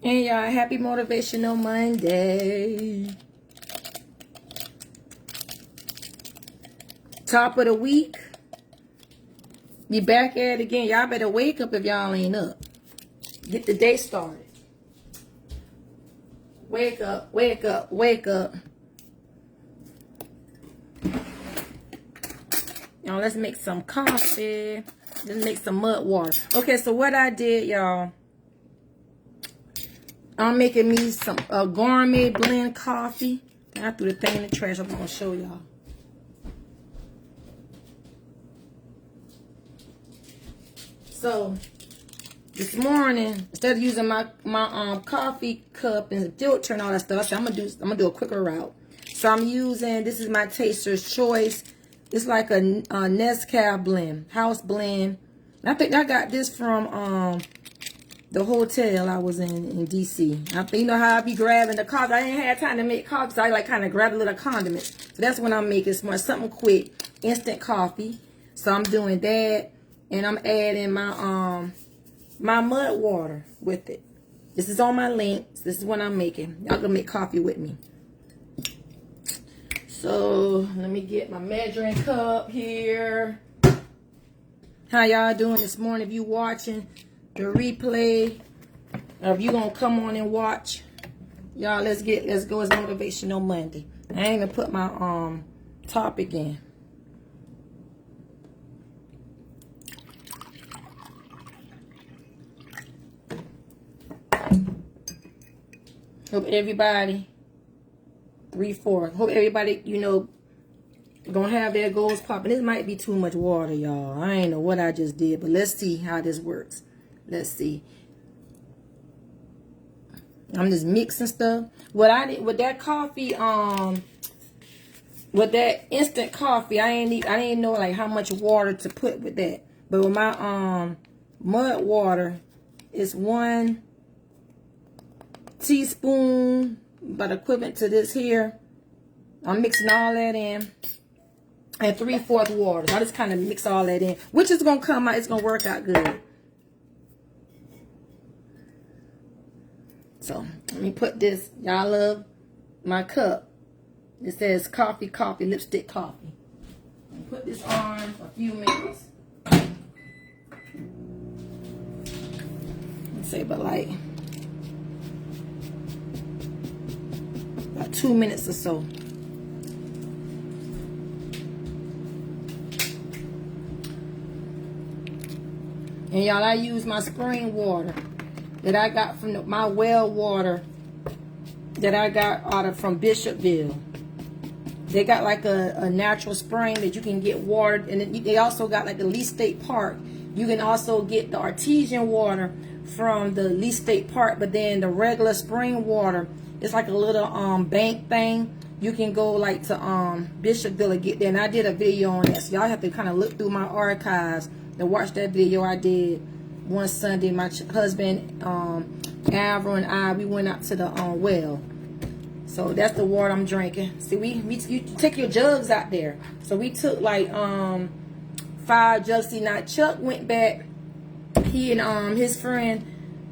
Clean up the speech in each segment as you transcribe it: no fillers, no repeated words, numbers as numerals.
And y'all, happy Motivational Monday. Top of the week. Be back at it again. Y'all better wake up if y'all ain't up. Get the day started. Wake up, wake up, wake up. Y'all, let's make some coffee. Let's make some mud water. Okay, so what I did, y'all, I'm making me some gourmet blend coffee. I threw the thing in the trash. I'm going to show y'all. So, this morning, instead of using my coffee cup and filter and all that stuff, I said I'm gonna do a quicker route. So I'm using, this is my Taster's Choice. It's like a Nescafe blend, house blend. I think I got this from the hotel I was in DC. I think, you know how I be grabbing the coffee. I ain't had time to make coffee, so I like kind of grab a little condiments. So that's what I'm making. It's more something quick, instant coffee. So I'm doing that, and I'm adding my my mud water with it. This is on my links. This is what I'm making. Y'all gonna make coffee with me. So let me get my measuring cup here. How y'all doing this morning? If you watching the replay, or if you gonna come on and watch, y'all, let's go. It's Motivational Monday. I ain't even put my topic in. Hope everybody 3-4. Hope everybody, you know, gonna have their goals popping. This might be too much water, y'all. I ain't know what I just did, but let's see how this works. Let's see. I'm just mixing stuff. What I did with that coffee, with that instant coffee, I didn't know like how much water to put with that. But with my mud water, it's 1 teaspoon, about equivalent to this here. I'm mixing all that in. And 3/4 water. So I just kind of mix all that in. Which is going to come out. It's going to work out good. So, let me put this. Y'all love my cup. It says coffee, coffee, lipstick, coffee. Put this on for a few minutes. Let's say about like 2 minutes or so. And y'all, I use my spring water that I got from my well water that I got from Bishopville. They got like a natural spring that you can get watered, and they also got like the Lee State Park. You can also get the artesian water from the Lee State Park, but then the regular spring water, it's like a little bank thing. You can go like to Bishopville and get there. And I did a video on that, so y'all have to kind of look through my archives to watch that video I did one Sunday. My husband, Avro, and I, we went out to the well. So that's the water I'm drinking. See, you take your jugs out there. So we took like 5 jugs. See, now Chuck went back. He and his friend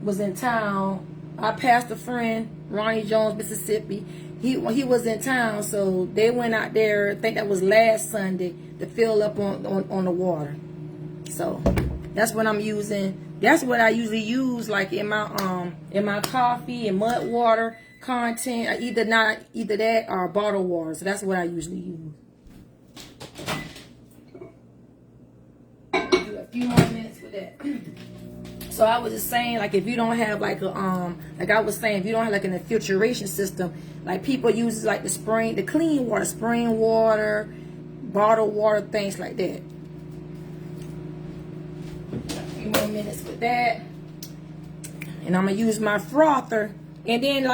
was in town. I passed a friend, Ronnie Jones, Mississippi. He was in town, so they went out there. I think that was last Sunday to fill up on the water. So that's what I'm using. That's what I usually use, like in my coffee and mud water content. Either that or bottled water. So that's what I usually use. Do a few more minutes with that. So I was just saying, like, if you don't have like a like I was saying, if you don't have like an infiltration system, like people use like the clean water, spring water, bottled water, things like that. A few more minutes with that, and I'm gonna use my frother, and then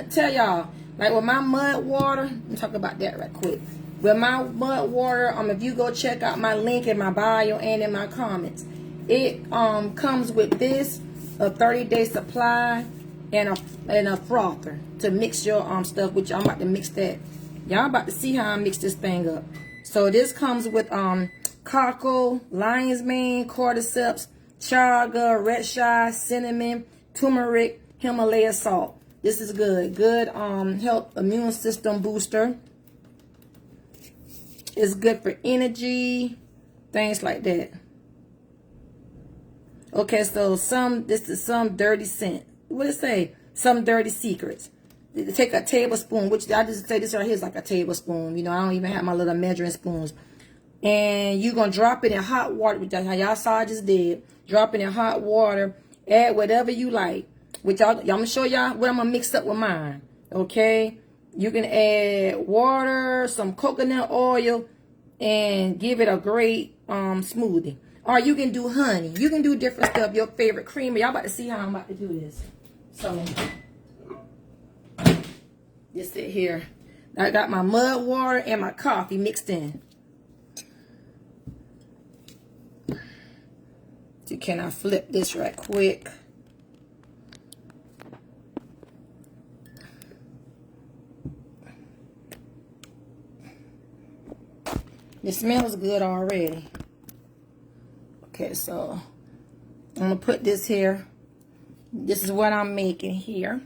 tell y'all, like with my mud water. Let me talk about that right quick. With my mud water, if you go check out my link in my bio and in my comments. It comes with this, a 30-day supply, and a frother to mix your stuff, which I'm about to mix that. Y'all about to see how I mix this thing up. So this comes with cocoa, lion's mane, cordyceps, chaga, red shy, cinnamon, turmeric, Himalaya salt. This is good. Good health immune system booster. It's good for energy, things like that. Okay, so this is some dirty scent. What does it say? Some dirty secrets. Take a tablespoon, which I just say this right here is like a tablespoon. You know, I don't even have my little measuring spoons. And you're going to drop it in hot water, which how y'all saw I just did. Drop it in hot water. Add whatever you like. Which I'm going to show y'all what I'm going to mix up with mine. Okay? You can add water, some coconut oil, and give it a great smoothie. Or you can do honey. You can do different stuff. Your favorite creamer. Y'all about to see how I'm about to do this. So, just sit here. I got my mud water and my coffee mixed in. So can I flip this right quick? It smells good already. Okay, so I'm gonna put this here. This is what I'm making here.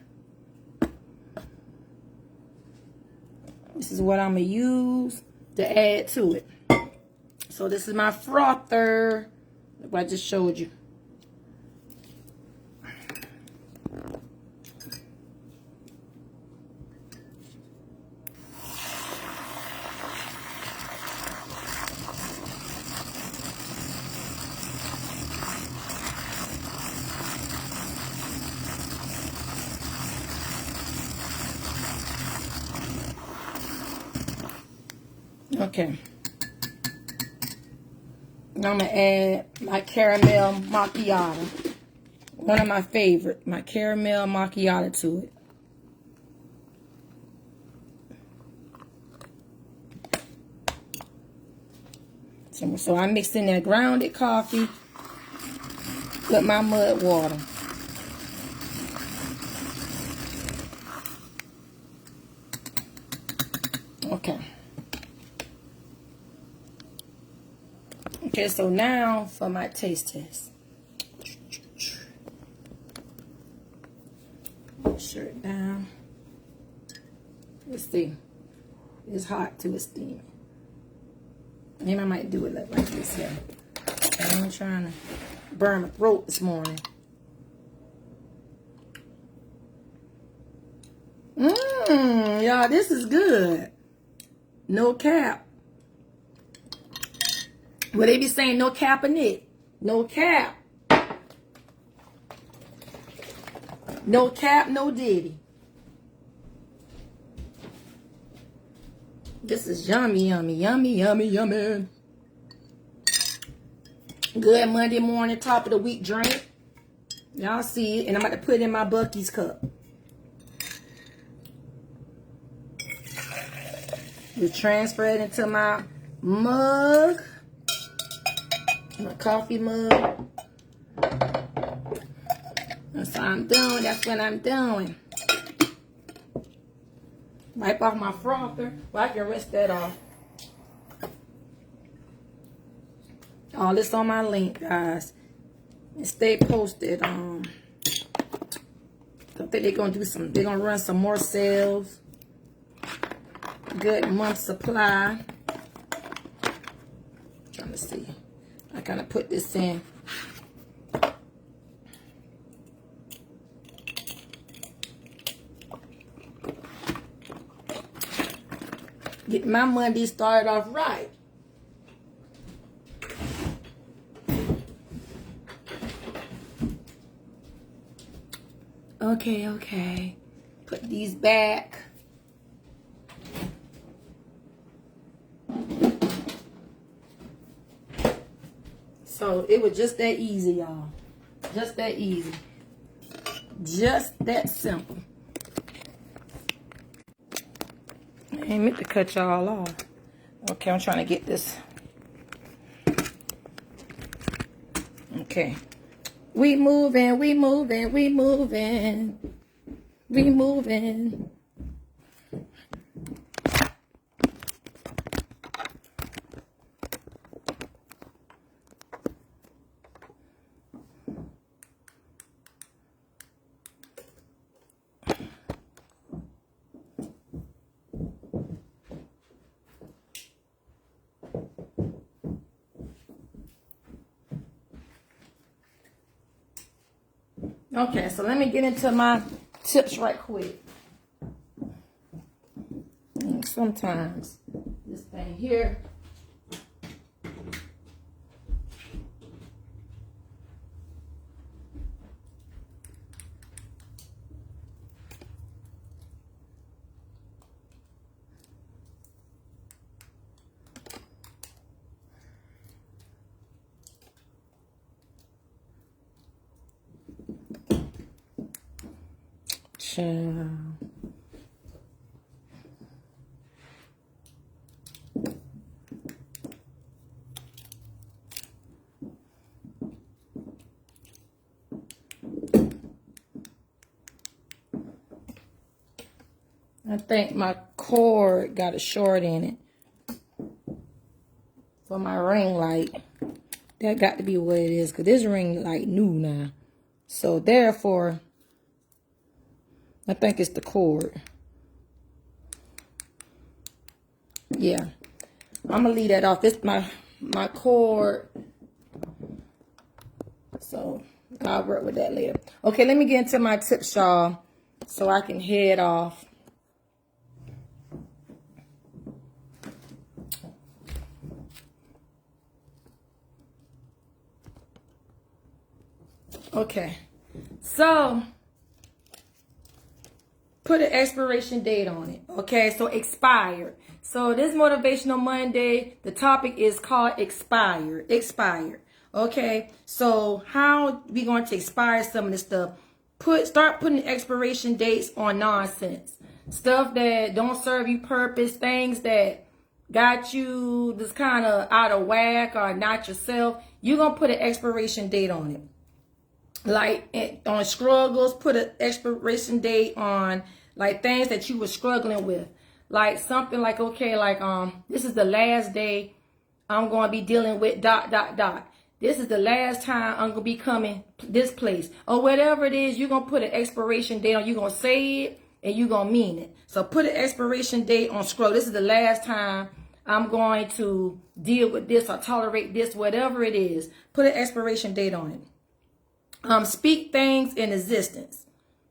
This is what I'm gonna use to add to it. So this is my frother, what I just showed you. Okay. Now I'm going to add my caramel macchiato. One of my favorite. My caramel macchiato to it. So I mixed in that grounded coffee with my mud water. Okay. Okay, so now for my taste test. Shirt down. Let's see. It's hot too, it's steaming. Maybe I might do it like this here. I'm trying to burn my throat this morning. Y'all, this is good. No cap. Well, they be saying no cap in it. No cap. No cap, no diddy. This is yummy, yummy, yummy, yummy, yummy. Good Monday morning, top of the week drink. Y'all see it. And I'm about to put it in my Buc-ee's cup. Just transfer it into my mug. My coffee mug. That's what I'm doing. That's what I'm doing. Wipe off my frother. Well, I can rinse that off. All this on my link, guys. And stay posted. I think they're gonna do some. They're gonna run some more sales. Good month supply. Trying to see. I gotta put this in. Get my Monday started off right. Okay, okay. Put these back. So it was just that easy, y'all. Just that easy. Just that simple. I ain't meant to cut y'all off. Okay, I'm trying to get this. Okay. We moving, we moving, we moving. We moving. Okay, so let me get into my tips right quick. Sometimes this thing here. I think my cord got a short in it for my ring light. That got to be what it is, because this ring light new now. So therefore, I think it's the cord. Yeah. I'm going to leave that off. This my cord. So I'll work with that later. Okay, let me get into my tips, y'all, so I can head off. Okay, so put an expiration date on it. Okay, so expired. So this Motivational Monday, the topic is called expired. Expired. Okay, so how we going to expire some of this stuff? Start putting expiration dates on nonsense. Stuff that don't serve you purpose, things that got you just kind of out of whack or not yourself. You're going to put an expiration date on it. Like on struggles, put an expiration date on like things that you were struggling with. Like something like, okay, like this is the last day I'm going to be dealing with ... This is the last time I'm going to be coming this place. Or whatever it is, you're going to put an expiration date on. You're going to say it and you're going to mean it. So put an expiration date on struggle. This is the last time I'm going to deal with this or tolerate this, whatever it is. Put an expiration date on it. Speak things in existence.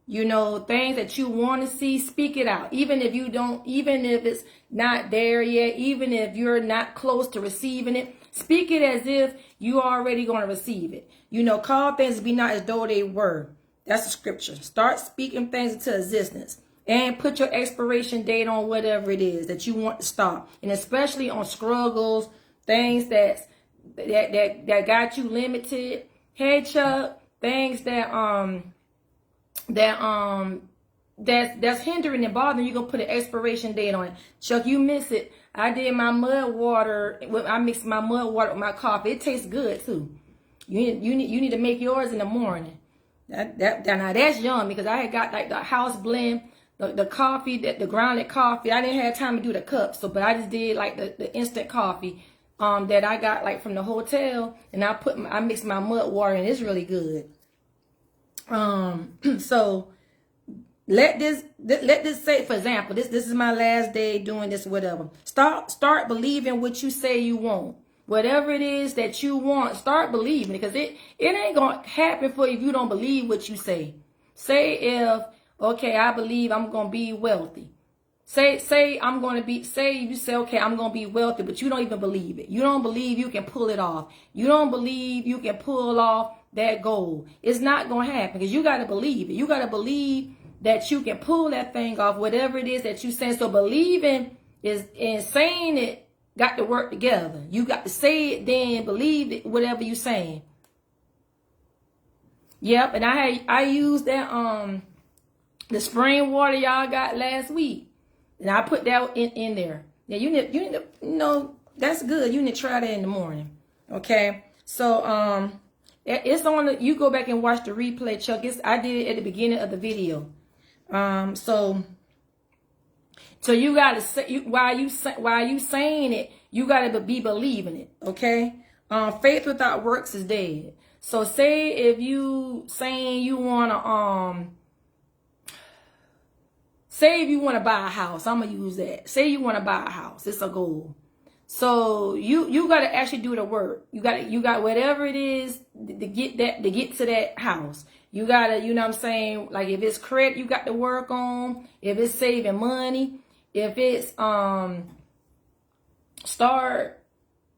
You know, things that you want to see, speak it out. Even if you don't, even if it's not there yet, even if you're not close to receiving it, speak it as if you are already going to receive it. You know, call things to be not as though they were. That's the scripture. Start speaking things into existence. And put your expiration date on whatever it is that you want to stop. And especially on struggles, things that got you limited. Hey, Chuck. Things that's hindering and bothering, you're gonna put an expiration date on it. Chuck, you miss it. I did my mud water. I mixed my mud water with my coffee. It tastes good too. You need to make yours in the morning. Now that's yum, because I had got like the house blend, the coffee, the grounded coffee. I didn't have time to do the cups, but I just did like the instant coffee that I got like from the hotel, and I mixed my mud water, and it's really good. So let this say, for example, this is my last day doing this, whatever. Start believing what you say you want. Whatever it is that you want, start believing, because it ain't gonna happen for you if you don't believe what you say. Say if, okay, I believe I'm gonna be wealthy. Say you say, okay, I'm gonna be wealthy, but you don't even believe it. You don't believe you can pull it off. You don't believe you can pull off that goal. It's not gonna happen, because you gotta believe it. You gotta believe that you can pull that thing off, whatever it is that you saying. So believing is, and saying it got to work together. You got to say it, then believe it, whatever you saying. Yep, and I used that the spring water y'all got last week, and I put that in there. Yeah, you need to, you know, that's good. You need to try that in the morning. Okay, so it's on the, you go back and watch the replay, Chuck. I did it at the beginning of the video. So you gotta say, while you saying it, you gotta be believing it. Okay. Faith without works is dead. So say if you saying you wanna say if you wanna buy a house, I'm gonna use that. Say you wanna buy a house, it's a goal. So you got to actually do the work. You got whatever it is to get to that house. You gotta, you know what I'm saying? Like if it's credit, you got to work on. If it's saving money, if it's start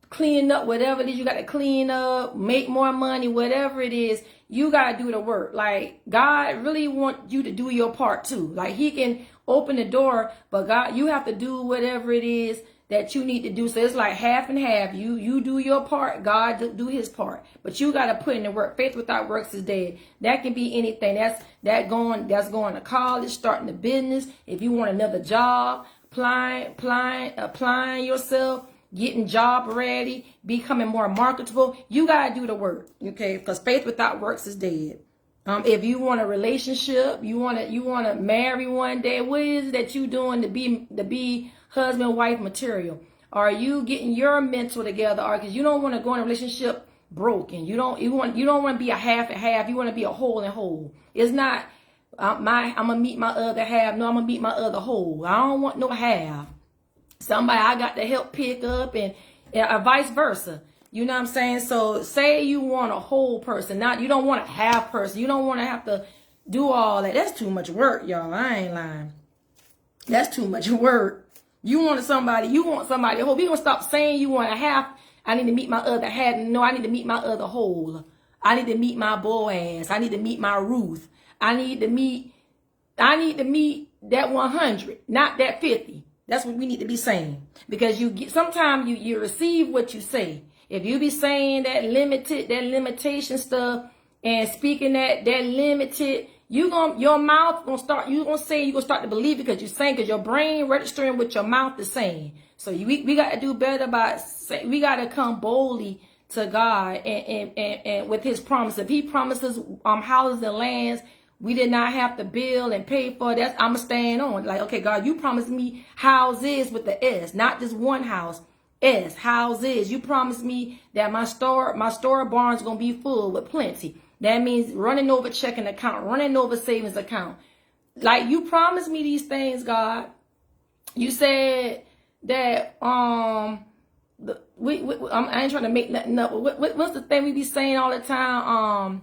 cleaning up whatever it is you got to clean up, make more money, whatever it is, you got to do the work. Like God really wants you to do your part too. Like he can open the door, but God, you have to do whatever it is that you need to do. So it's like half and half. You do your part, God do his part. But you got to put in the work. Faith without works is dead. That can be anything. That's going to college, starting a business. If you want another job, applying yourself, getting job ready, becoming more marketable. You got to do the work, okay? Because faith without works is dead. If you want a relationship, you want to marry one day, what is it that you doing to be husband wife material? Are you getting your mental together? Or because you don't want to go in a relationship broken. You don't want to be a half and half. You want to be a whole and whole. It's not I'm gonna meet my other half. No, I'm gonna meet my other whole. I don't want no half. Somebody I got to help pick up and vice versa. You know what I'm saying? So say you want a whole person, you don't want a half person. You don't want to have to do all that. That's too much work, y'all. I ain't lying. That's too much work. You want somebody whole. We gonna stop saying you want a half. I need to meet my other half. No, I need to meet my other whole. I need to meet my Boaz. I need to meet my Ruth. I need to meet that 100, not that 50. That's what we need to be saying. Because sometimes you receive what you say. If you be saying that limitation stuff and speaking that limited, your mouth gonna start, you gonna start to believe because you're saying, because your brain registering what your mouth is saying. So we got to do better we got to come boldly to God and with his promise. If he promises houses and lands we did not have to build and pay for, that I'm going to stand on. Like, okay, God, you promised me houses with the S, not just one house. S, houses. You promised me that my store barn's going to be full with plenty. That means running over checking account, running over savings account. Like, you promised me these things, God. You said that, I ain't trying to make nothing up. What's the thing we be saying all the time?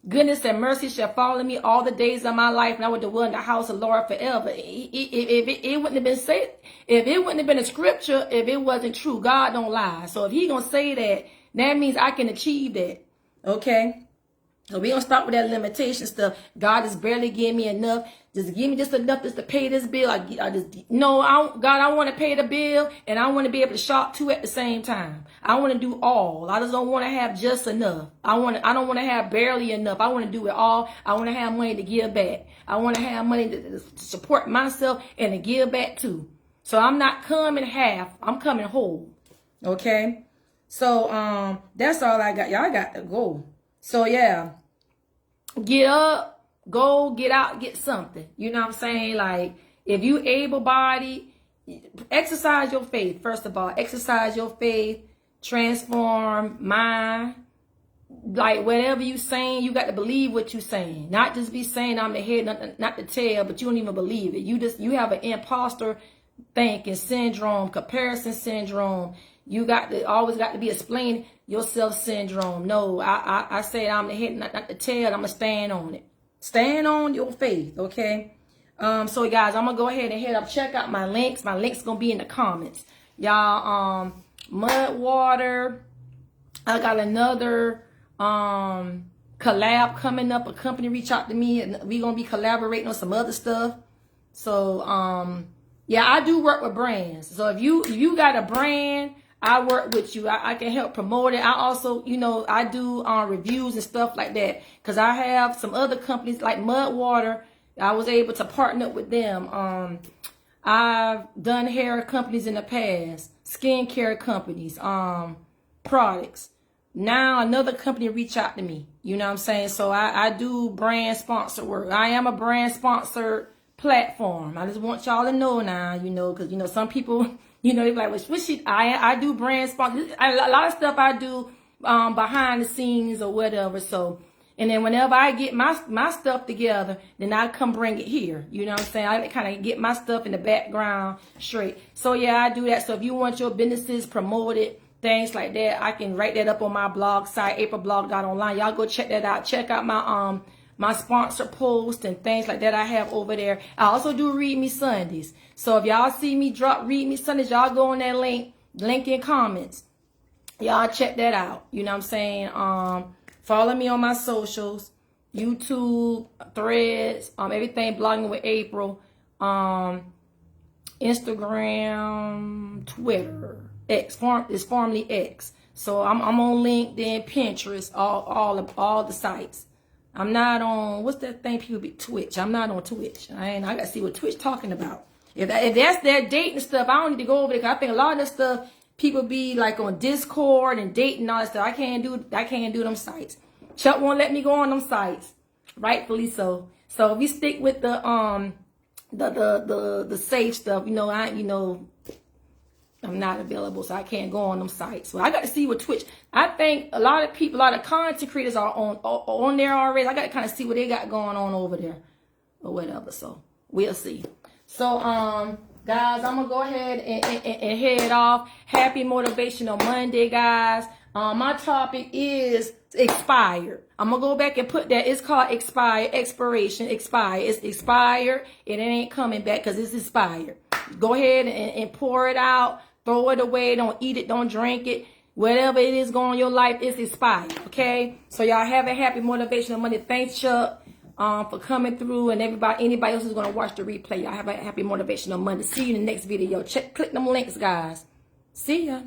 Goodness and mercy shall follow me all the days of my life, and I would dwell in the house of the Lord forever. If it wouldn't have been said, if it wouldn't have been a scripture, if it wasn't true, God don't lie. So if he gonna say that, that means I can achieve that. Okay? So we gonna stop with that limitation stuff. God is barely giving me enough. Just give me just enough just to pay this bill. God, I want to pay the bill and I want to be able to shop two at the same time. I want to do all. I just don't want to have just enough. I don't want to have barely enough. I want to do it all. I want to have money to give back. I want to have money to support myself and to give back too. So I'm not coming half. I'm coming whole. Okay. So that's all I got. Y'all got to go. So yeah. Get up, go, get out, get something. You know what I'm saying? Like, if you able-bodied, exercise your faith. First of all, exercise your faith, transform mind. Like, whatever you saying, you got to believe what you saying. Not just be saying I'm the head, not the tail, but you don't even believe it. You have an imposter thinking syndrome, comparison syndrome. You always got to be explaining yourself syndrome. No, I said I'm the head, not the tail. I'm going to stand on it. Stand on your faith, okay? So, guys, I'm going to go ahead and head up. Check out my links. My links going to be in the comments. Y'all, Mud Water. I got another collab coming up. A company reach out to me, and we're going to be collaborating on some other stuff. So, yeah, I do work with brands. So, if you got a brand, I work with you. I can help promote it. I also, I do reviews and stuff like that. Because I have some other companies like Mud Water. I was able to partner with them. I've done hair companies in the past. Skincare companies. Products. Now another company reach out to me. You know what I'm saying? So I do brand sponsor work. I am a brand sponsored platform. I just want y'all to know now, because, some people... they're like, I do brand sponsor. A lot of stuff I do behind the scenes or whatever. So, and then whenever I get my stuff together, then I come bring it here. You know what I'm saying? I kind of get my stuff in the background straight. So, yeah, I do that. So, if you want your businesses promoted, things like that, I can write that up on my blog site, aprilblog.online. Y'all go check that out. Check out my my sponsored posts and things like that I have over there. I also do Read Me Sundays. So if y'all see me drop Read Me Sundays, y'all go on that link in comments. Y'all check that out. You know what I'm saying? Follow me on my socials, YouTube, Threads, everything Blogging with April, Instagram, Twitter, X is formerly X. So I'm on LinkedIn, Pinterest, all the sites. I'm not on, what's that thing people be, Twitch. I'm not on Twitch. I gotta see what Twitch talking about. If that's their dating stuff, I don't need to go over there, because I think a lot of this stuff people be like on Discord and dating and all that stuff. I can't do them sites. Chuck won't let me go on them sites. Rightfully so. So if we stick with the safe stuff, I'm not available, so I can't go on them sites. So I got to see what Twitch. I think a lot of people, a lot of content creators are on there already. I got to kind of see what they got going on over there or whatever. So we'll see. So guys, I'm gonna go ahead and head off. Happy Motivational Monday, guys. My topic is expired. I'm gonna go back and put that. It's called expiration. It's expired and it ain't coming back because it's expired. Go ahead and pour it out. Throw it away. Don't eat it. Don't drink it. Whatever it is going on in your life, it's expired. Okay? So y'all have a happy Motivational Monday. Thanks, Chuck, for coming through, and anybody else who's going to watch the replay. Y'all have a happy Motivational Monday. See you in the next video. Click them links, guys. See ya.